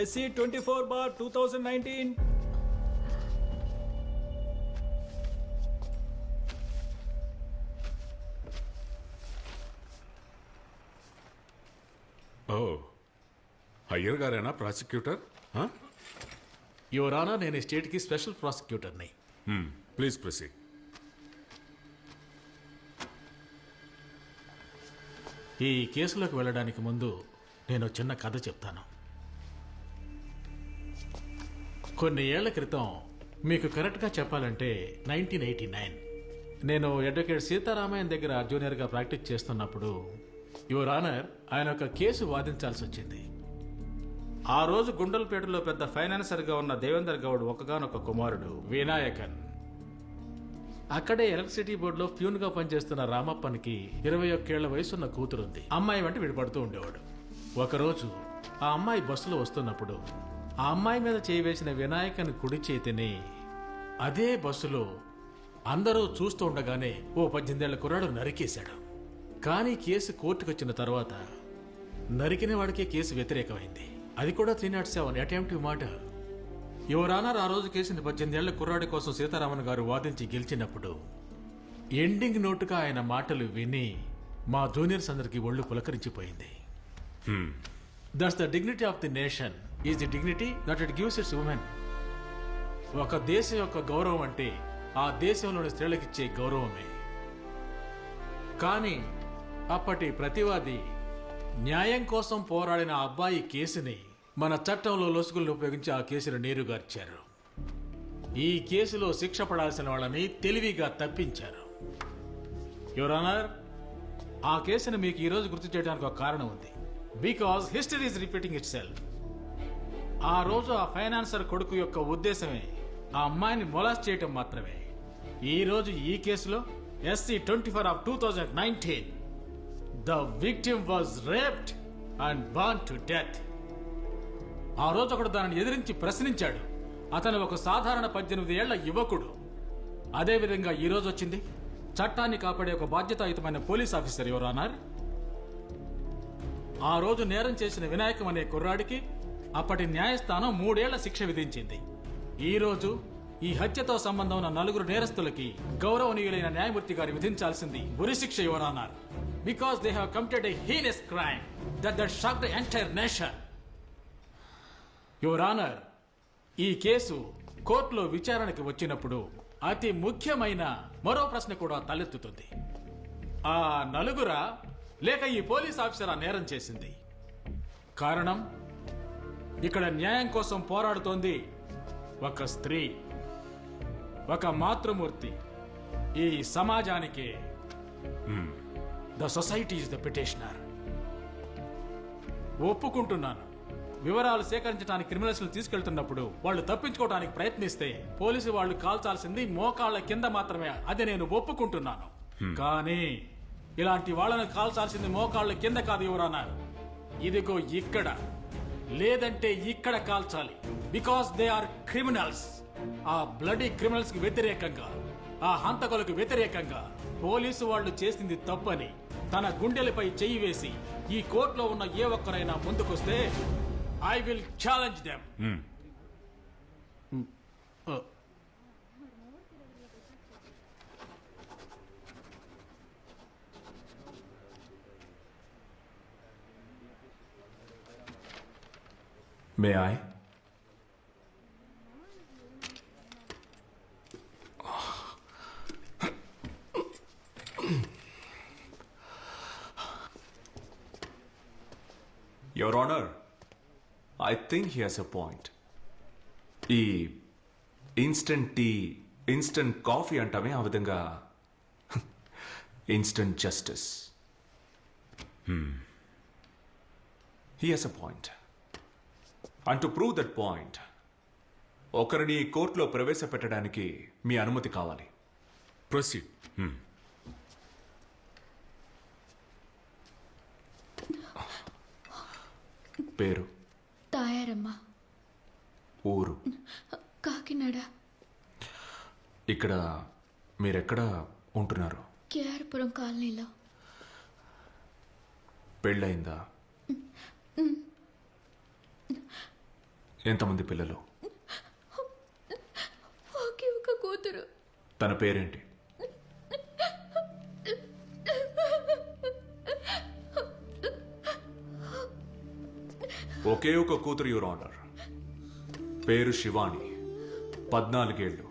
SC 24/2019. ఓ అయ్యర్ గారేనా prosecutor? Your honour, నేను ఈ స్టేట్కి స్పెషల్ ప్రాసిక్యూటర్ని. Please proceed. ఈ కేసులోకి వెళ్ళడానికి ముందు నేను చిన్న కథ చెప్తాను. కొన్ని ఏళ్ల క్రితం, మీకు కరెక్ట్గా చెప్పాలంటే 1989, నేను అడ్వకేట్ సీతారామయ్య దగ్గర జూనియర్గా ప్రాక్టీస్ చేస్తున్నప్పుడు యువర్ ఆనర్, ఆయన ఒక కేసు వాదించాల్సి వచ్చింది. ఆ రోజు గుండల్పేటలో పెద్ద ఫైనాన్సర్గా ఉన్న దేవేందర్ గౌడ్ ఒకగానొక కుమారుడు వినాయకన్. అక్కడే ఎలక్ట్రిసిటీ బోర్డులో ప్యూన్గా పనిచేస్తున్న రామప్పనికి 21 ఏళ్ల వయసున్న కూతురుంది. అమ్మాయి వెంట విడిపడుతూ ఉండేవాడు. ఒకరోజు ఆ అమ్మాయి బస్సులో వస్తున్నప్పుడు ఆ అమ్మాయి మీద చేయి వేసిన వినాయకన్ కుడి చేతిని అదే బస్సులో అందరూ చూస్తూ ఉండగానే ఓ 18 ఏళ్ల కుర్రాడు నరికేశాడు. కానీ కేసు కోర్టుకు వచ్చిన తర్వాత నరికిన వాడికే కేసు వ్యతిరేకమైంది. అది కూడా 307 అటెంప్టివ్ మర్డర్. యువర్ ఆనర్, ఆ రోజు కేసుని 18 ఏళ్ల కుర్రాడి కోసం సీతారామన్ గారు వాదించి గెలిచినప్పుడు ఎండింగ్ నోటుగా ఆయన మాటలు విని మా జూనియర్స్ అందరికీ ఒళ్ళు పులకరించిపోయింది. That's the dignity of the nation is the dignity that it gives its women. ఒక దేశం యొక్క గౌరవం అంటే ఆ దేశంలోని స్త్రీలకిచ్చే గౌరవమే. కానీ అప్పటి ప్రతివాది న్యాయం కోసం పోరాడిన అబ్బాయి కేసుని మన చట్టంలో లొసుగులను ఉపయోగించి ఆ కేసును నీరుగార్చారు. ఈ కేసులో శిక్ష పడాల్సిన వాళ్ళని తెలివిగా తప్పించారు. యువర్ ఆనర్, ఆ కేసును మీకు ఈరోజు గుర్తు చేయడానికి ఒక కారణం ఉంది. Because history is repeating it self. ఆ రోజు ఆ ఫైనాన్సర్ కొడుకు యొక్క ఉద్దేశమే ఆ అమ్మాయిని మొలాస్ట్ చేయటం మాత్రమే. ఈ రోజు ఈ కేసులో SC 24/2019 the victim was raped and burn to death. ఆ రోజు ఒకడు దానిని ఎదిరించి ప్రశ్నించాడు. అతను ఒక సాధారణ 18 ఏళ్ల యువకుడు. అదేవిధంగా ఈ రోజు వచ్చింది చట్టాన్ని కాపాడే ఒక బాధ్యతాయుతమైన పోలీస్ ఆఫీసర్. యువర్ ఆనర్, ఆ రోజు నేరం చేసిన వినాయకం అనే కుర్రాడికి అప్పటి న్యాయస్థానం 3 ఏళ్ల శిక్ష విధించింది. ఈ రోజు ఈ హత్యతో సంబంధం ఉన్న 4 నేరస్తులకి గౌరవనీయులైన న్యాయమూర్తి గారు విధించాల్సింది ఉరిశిక్ష. Your honour, because they have committed a heinous crime that shocked the entire nation. Your honour, ఈ కేసు కోర్టులో విచారణకి వచ్చినప్పుడు అతి ముఖ్యమైన మరో ప్రశ్న కూడా తలెత్తుతుంది. ఆ 4 లేక ఈ పోలీస్ ఆఫీసర్ ఆ నేరం చేసింది? కారణం, ఇక్కడ న్యాయం కోసం పోరాడుతోంది ఒక స్త్రీ, ఒక మాతృమూర్తి. ఈ సమాజానికి the society is the petitioner. ఒప్పుకుంటున్నాను, వివరాలు సేకరించడానికి క్రిమినల్స్ తీసుకెళ్తున్నప్పుడు వాళ్ళు తప్పించుకోవడానికి ప్రయత్నిస్తే పోలీసు వాళ్ళు కాల్చాల్సింది మోకాళ్ల కింద మాత్రమే. అది నేను ఒప్పుకుంటున్నాను. కానీ ఇలాంటి వాళ్ళను కాల్చాల్సింది మోకాళ్ల కింద కాదు యువర్ ఆనర్, ఇదిగో ఇక్కడ, లేదంటే ఇక్కడ కాల్చాలి. Because they are criminals. ఆ బ్లడీ క్రిమినల్స్ కి వ్యతిరేకంగా, ఆ హంతకులకు వ్యతిరేకంగా పోలీసు వాళ్ళు చేసింది తప్పని తన గుండెలపై చెయ్యి వేసి ఈ కోర్టులో ఉన్న ఏ ఒక్కరైనా ముందుకొస్తే I will challenge them. May I? Your Honor, I think he has a point. ఈ ఇన్స్టంట్ టీ, ఇన్స్టంట్ కాఫీ అంటామే, ఆ విధంగా instant justice. He has a point. And to prove that point, ఒకరిని కోర్టులో ప్రవేశపెట్టడానికి మీ అనుమతి కావాలి. ప్రొసీడ్. పేరు? తాయారమ్మ. ఊరు? కాకినాడ. ఇక్కడ మీరెక్కడ ఉంటున్నారు? కేఆర్పురం కాలనీలో. పెళ్ళయిందా? ఎంతమంది పిల్లలు? ఒకే ఒక కూతురు. తన పేరేంటి? ఒకే ఒక కూతురు, యువర్ ఆనర్. పేరు శివాని. 14 ఏళ్ళు.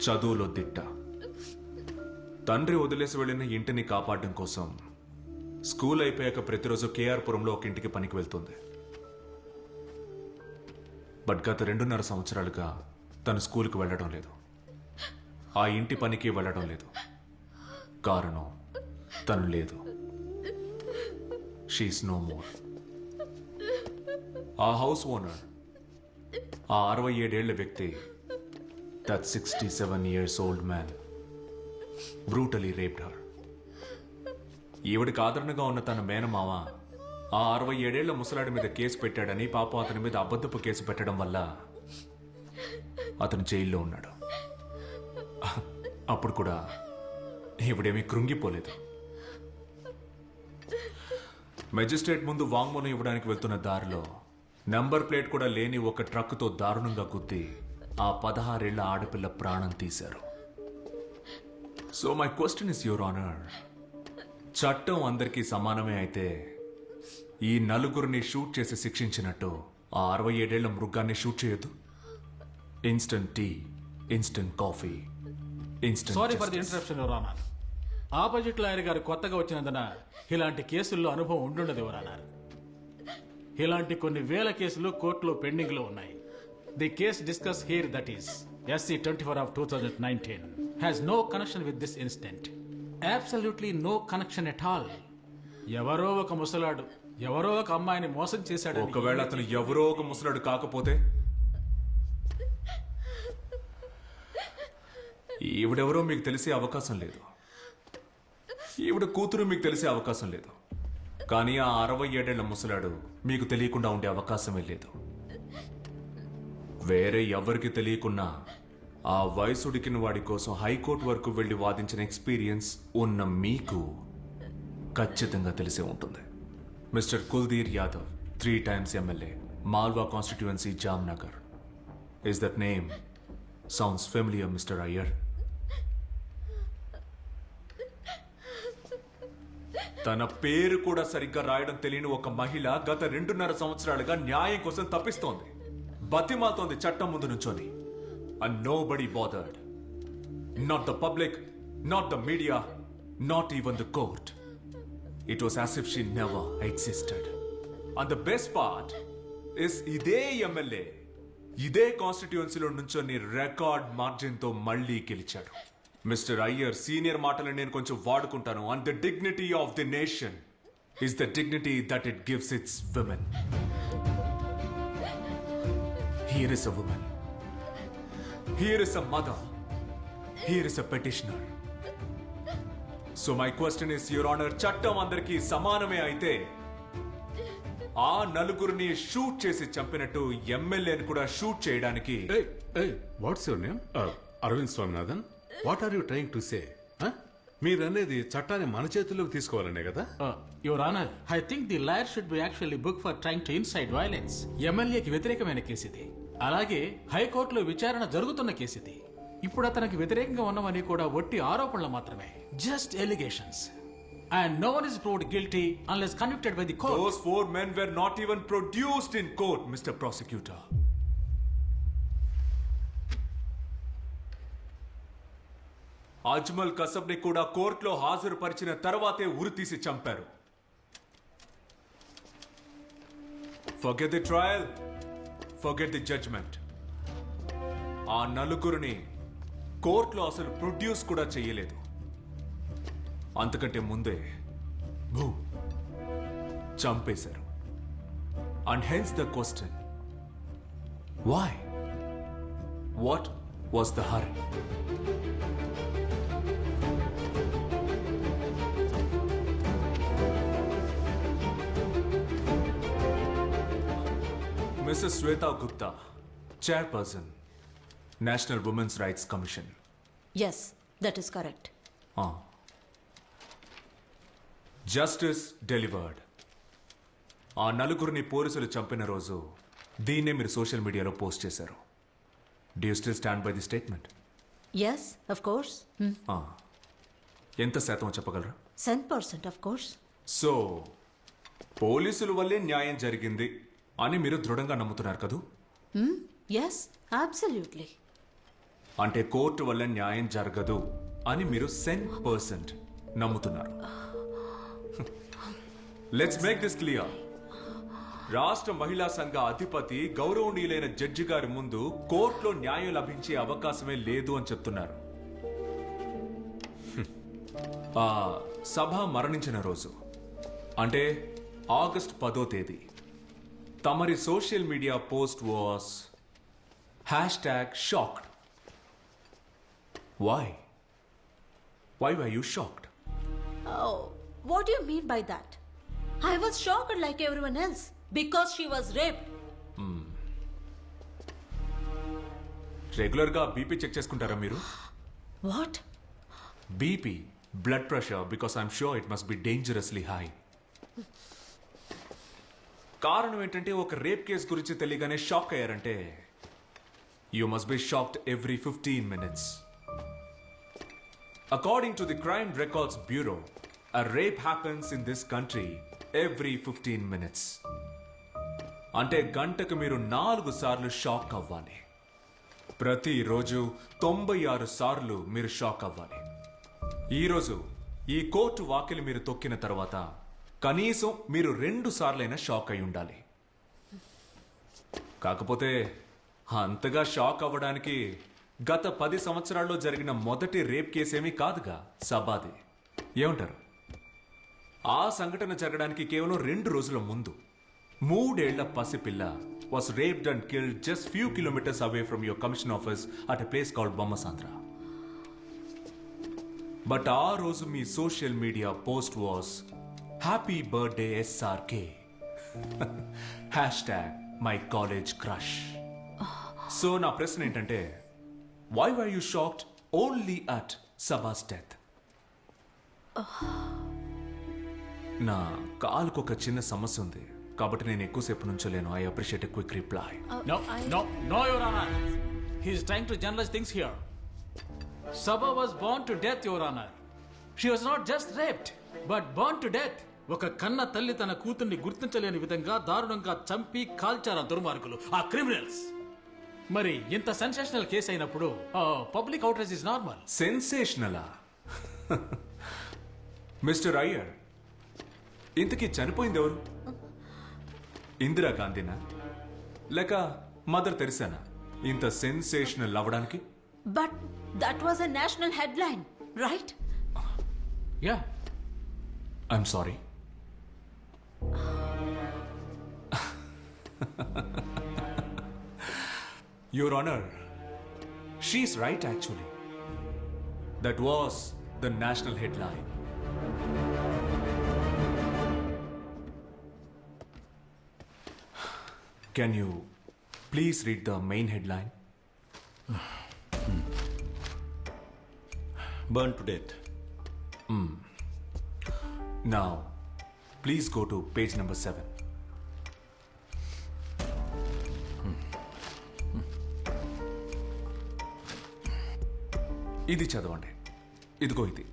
చదువులో దిట్ట. తండ్రి వదిలేసి వెళ్ళిన ఇంటిని కాపాడడం కోసం స్కూల్ అయిపోయాక ప్రతిరోజు కేఆర్పురంలో ఒక ఇంటికి పనికి వెళ్తుంది. బట్ గత 2.5 సంవత్సరాలుగా తను స్కూల్కి వెళ్ళడం లేదు, ఆ ఇంటి పనికి వెళ్ళడం లేదు. కారణం తను లేదు. She's no more. ఆ హౌస్ ఓనర్, ఆ 67 ఏళ్ల వ్యక్తి, that 67 years old man brutally raped her. ఈవిడికి ఆదరణగా ఉన్న తన మేనమామ ఆ 67 ఏళ్ల ముసలాడి మీద కేసు పెట్టాడని, పాపం అతని మీద అబద్ధపు కేసు పెట్టడం వల్ల అతను జైల్లో ఉన్నాడు. అప్పుడు కూడా ఈవిడేమీ కృంగిపోలేదు. మెజిస్ట్రేట్ ముందు వాంగ్మూలం ఇవ్వడానికి వెళ్తున్న దారిలో నంబర్ ప్లేట్ కూడా లేని ఒక ట్రక్కుతో దారుణంగా గుద్ది ఆ 16 ఏళ్ల ఆడపిల్ల ప్రాణం తీశారు. So my question is, your honour, చట్టం అందరికీ సమానమే అయితే ఈ 4 షూట్ చేసి శిక్షించినట్టు ఆ 67 ఏళ్ల మృగాన్ని షూట్ చేయొద్దు? Instant tea, instant coffee, instant. Sorry for the interruption, your honour. Opposite lawyer గారు కొత్తగా వచ్చినందున ఇలాంటి కేసుల్లో అనుభవం ఉండుండదు, యువర్ ఆనర్. ఇలాంటి కొన్ని వేల కేసులు కోర్టులో పెండింగ్ లో ఉన్నాయి. The case discuss here, that is SC 24 of 2019, has no connection with this incident. Absolutely no connection at all. ఎవరో ఒక ముసలాడు ఎవరో ఒక అమ్మాయిని మోసం చేశాడు. ఒకవేళ అతను ఎవరో ఒక ముసలాడు కాకపోతే? ఈవిడెవరో మీకు తెలిసే అవకాశం లేదు, ఈవిడ కూతురు మీకు తెలిసే అవకాశం లేదు. కానీ ఆ 67 ఏళ్ల ముసలాడు మీకు తెలియకుండా ఉండే అవకాశమే లేదు. వేరే ఎవరికి తెలియకున్నా ఆ వయసుడికిన వాడి కోసం హైకోర్టు వరకు వెళ్లి వాదించిన ఎక్స్పీరియన్స్ ఉన్న మీకు ఖచ్చితంగా తెలిసే ఉంటుంది. Mister Kuldir Yadav, 3 times MLA, Malwa constituency, Jamnagar. Is that name sounds familiar, Mister Iyer? తన పేరు కూడా సరిగ్గా రాయడం తెలియని ఒక మహిళ గత 2.5 సంవత్సరాలుగా న్యాయం కోసం తప్పిస్తోంది, బతిమాలుతోంది చట్టం ముందు నుంచొని. And nobody bothered. Not the public, not the media, not even the court. It was as if she never existed. And the best part is, ఇదే ఎమ్మెల్యే ఇదే కాన్స్టిట్యుయెన్సీలో నుంచొని రికార్డ్ మార్జిన్ తో మళ్ళీ గెలిచాడు. మిస్టర్ అయ్యర్, సీనియర్ మాటలు నేను కొంచెం వాడుకుంటాను. And the dignity of the nation is the dignity that it gives its women. Here is a woman. Here is a mother. Here is a petitioner. So my question is, Your Honor, చట్టం అందరికీ సమానమే అయితే ఆ 4 shoot చేసి చంపినట్టు ఎమ్మెల్యేని కూడా shoot చేయడానికి? What's your name? Arvind Swaminathan. What are you trying to say? మీరనేది చట్టాన్ని మన చేతుల్లోకి తీసుకోవాలనే కదా? Your honour, I think the lawyer should be actually book for trying to incite violence. ఎమ్మెల్యేకి వ్యతిరేకమైన కేసు ఇది. అలాగే హైకోర్టులో విచారణ జరుగుతున్న కేసు ఇది. ఇప్పుడు అతనికి వ్యతిరేకంగా ఉన్నవని కూడా ఒట్టి ఆరోపణలు మాత్రమే, just allegations. And no one is proved guilty unless convicted by the court. Those 4 men were not even produced in court, Mr. Prosecutor. Ajmal కసబ్ని కూడా కోర్టులో హాజరుపరిచిన తర్వాతే ఉరితీసి చంపారు. Forget the trial, forget the judgment. ఆ 4 కోర్టులో అసలు ప్రొడ్యూస్ కూడా చేయలేదు. అంతకంటే ముందే చంపేశారు. And hence the question, why? What was the hurry? Mrs Shweta Gupta, chairperson, national women's rights commission. Yes, that is correct. Justice delivered. ఆ 4 పోలీసులు చంపిన రోజు దీన్నే మీరు సోషల్ మీడియాలో పోస్ట్ చేశారు. Do you still stand by the statement? Yes, of course. ఎంత శాతం చెప్పగలరా? 100%, of course. సో పోలీసుల వల్లే న్యాయం జరిగింది అని మీరు దృఢంగా నమ్ముతున్నారు కదూ? Yes, absolutely. అంటే కోర్టు వల్ల న్యాయం జరగదు అని మీరు 100% నమ్ముతున్నారు. Let's make this clear. రాష్ట్ర మహిళా సంఘ అధిపతి గౌరవనీయులైన జడ్జి గారి ముందు కోర్టులో న్యాయం లభించే అవకాశమే లేదు అని చెప్తున్నారు. ఆ సభ మరణించిన రోజు అంటే ఆగస్ట్ 10వ తేదీ తమరి social media post was #shocked. Why were you shocked? Oh, what do you mean by that? I was shocked like everyone else because she was raped. Regular గా బీపీ చెక్ చేసుకుంటారా మీరు? What? BP, blood pressure, because I'm sure it must be dangerously high. కారణం ఏంటంటే ఒక rape case గురించి తెలియగానే shock అయ్యారంటే you must be shocked every 15 minutes. According to the Crime Records Bureau, a rape happens in this country every 15 minutes. అంటే గంటకు మీరు 4 సార్లు షాక్ అవ్వాలి. ప్రతిరోజు 96 సార్లు మీరు షాక్ అవ్వాలి. ఈరోజు ఈ కోర్టు వాకిలి మీరు తొక్కిన తర్వాత కనీసం మీరు 2 సార్లైనా షాక్ అయి ఉండాలి. కాకపోతే అంతగా షాక్ అవ్వడానికి గత 10 సంవత్సరాల్లో జరిగిన మొదటి రేప్ కేసేమీ కాదుగా సబాది. ఏమంటారు? ఆ సంఘటన జరగడానికి కేవలం 2 రోజుల ముందు 3 ఏళ్ల పసిపిల్ల was raped and killed just few kilometers away from your commission office at a place called Bommasandra. But ఆ రోజు మీ social media post was happy birthday SRK. #my college crush. So నా ప్రశ్న ఏంటంటే why were you shocked only at Saba's death? నా కాలుకు ఒక చిన్న సమస్య ఉంది కాబట్టి నేను ఎక్కువసేపు నుంచోలేను. I appreciate a quick reply. No, Your Honor. He is trying to generalize things here. Sabha was burned to death, Your Honor. She was not just raped, but burned to death. ఒక కన్న తల్లి తన కూతుర్ని గుర్తించలేని విధంగా దారుణంగా చంపి కాల్చారు ఆ దుర్మార్గులు, ఆ క్రిమినల్స్. మరి ఇంత సెన్సేషనల్ కేసు అయినప్పుడు పబ్లిక్ అవుట్రేజ్ ఇస్ నార్మల్. సెన్సేషనలా? మిస్టర్ అయ్యర్, ఇంతకీ చనిపోయింది ఎవరు? ఇందిరా గాంధీనా లేక మదర్ తెరిసానా ఇంత సెన్సేషనల్ అవ్వడానికి? But that was a national headline, right? Yeah. I'm sorry. Your Honor, she's right actually. That was the national headline. Can you please read the main headline? Burned to death. Now, please go to page number 7. ఇది చదవండి. ఇదిగో ఇది.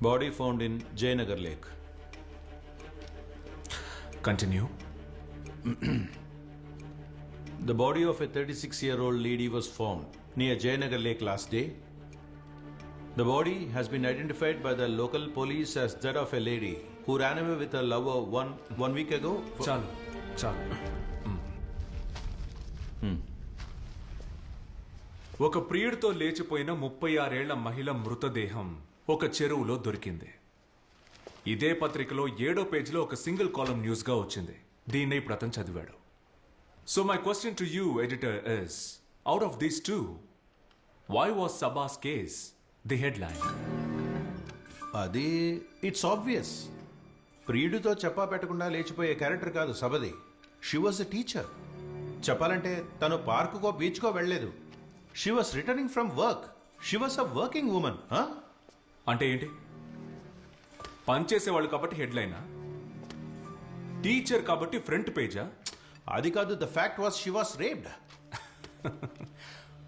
Body found in Jayanagar Lake. Continue. The body of a 36-year-old lady was found near Jayanagar Lake last day. The body has been identified by the local police as that of a lady who ran away with her lover one week ago. చాలు చాలు. ఒక ప్రియుడితో లేచిపోయిన 36 ఏళ్ల మహిళ మృతదేహం ఒక చెరువులో దొరికింది. ఇదే పత్రికలో 7వ పేజీలో ఒక సింగిల్ కాలమ్ న్యూస్ గా వచ్చింది. దీన్నే ఇప్పుడు అతను చదివాడు. So my question to you editor is, out of these two, why was Saba's case the headline? అది ఇట్స్ ఆబ్వియస్. ప్రియుడితో చెప్పా పెట్టకుండా లేచిపోయే క్యారెక్టర్ కాదు సబది. She was a teacher. చెప్పాలంటే తను పార్కుకో బీచ్కో వెళ్ళలేదు. She was returning from work. She was a working woman, huh? అంటే ఏంటి? పనిచేసేవాళ్ళు కాబట్టి హెడ్లైనా, టీచర్ కాబట్టి ఫ్రంట్ పేజా? అది కాదు, the fact was she was raped.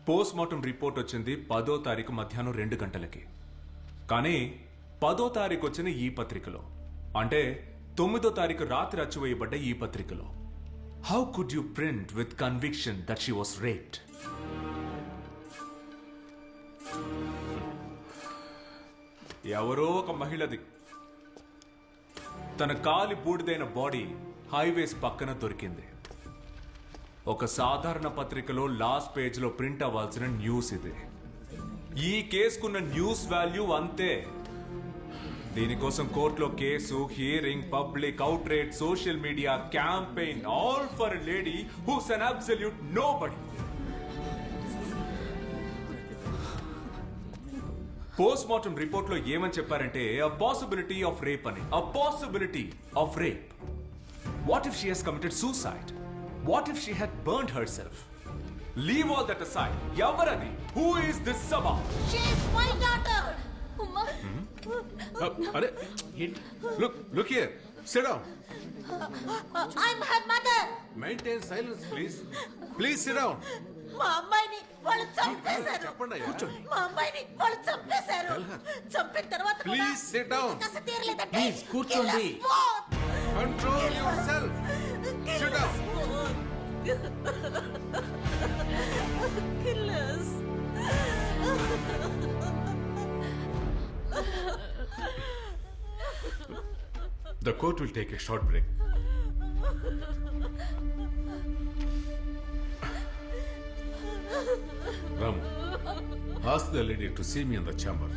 Post mortem report వచ్చింది 10వ తారీఖు మధ్యాహ్నం 2 గంటలకి. కానీ 10వ తారీఖు వచ్చిన ఈ పత్రికలో, అంటే 9వ తారీఖు రాత్రి అచ్చువేయబడ్డ ఈ పత్రికలో, how could you print with conviction that she was raped? ఎవరో ఒక మహిళది తన కాలి బూడిదైన బాడీ హైవేస్ పక్కన దొరికింది. ఒక సాధారణ పత్రికలో లాస్ట్ పేజ్లో ప్రింట్ అవ్వాల్సిన న్యూస్ ఇది. ఈ కేసుకున్న న్యూస్ వాల్యూ అంతే. దీనికోసం కోర్టులో case, hearing, public outrage, social media campaign, all for a lady who's an absolute nobody. Post mortem report లో ఏమని చెప్పారంటే అ పాసిబిలిటీ ఆఫ్ రేప్ అని. A possibility of rape. What if she has committed suicide? What if she had burned herself? Leave all that aside. ఎవరది? Who is this Saba? She is my daughter. అమ్మా అరే, look here. Sit down. I'm her mother. Maintain silence, please. Please sit down. మా అమ్మాయిని వాళ్ళు చంపేశారు. చెప్పండి అయ్యా. మా అమ్మాయిని వాళ్ళు చంపేశారు. చంపిన తర్వాత కూడా Please sit down. కసి తీరలేదంటే Please, కూర్చోండి. kill us both. Control yourself. Sit down. Kill us. The court will take a short break. Ramu, ask the lady to see me in the chamber.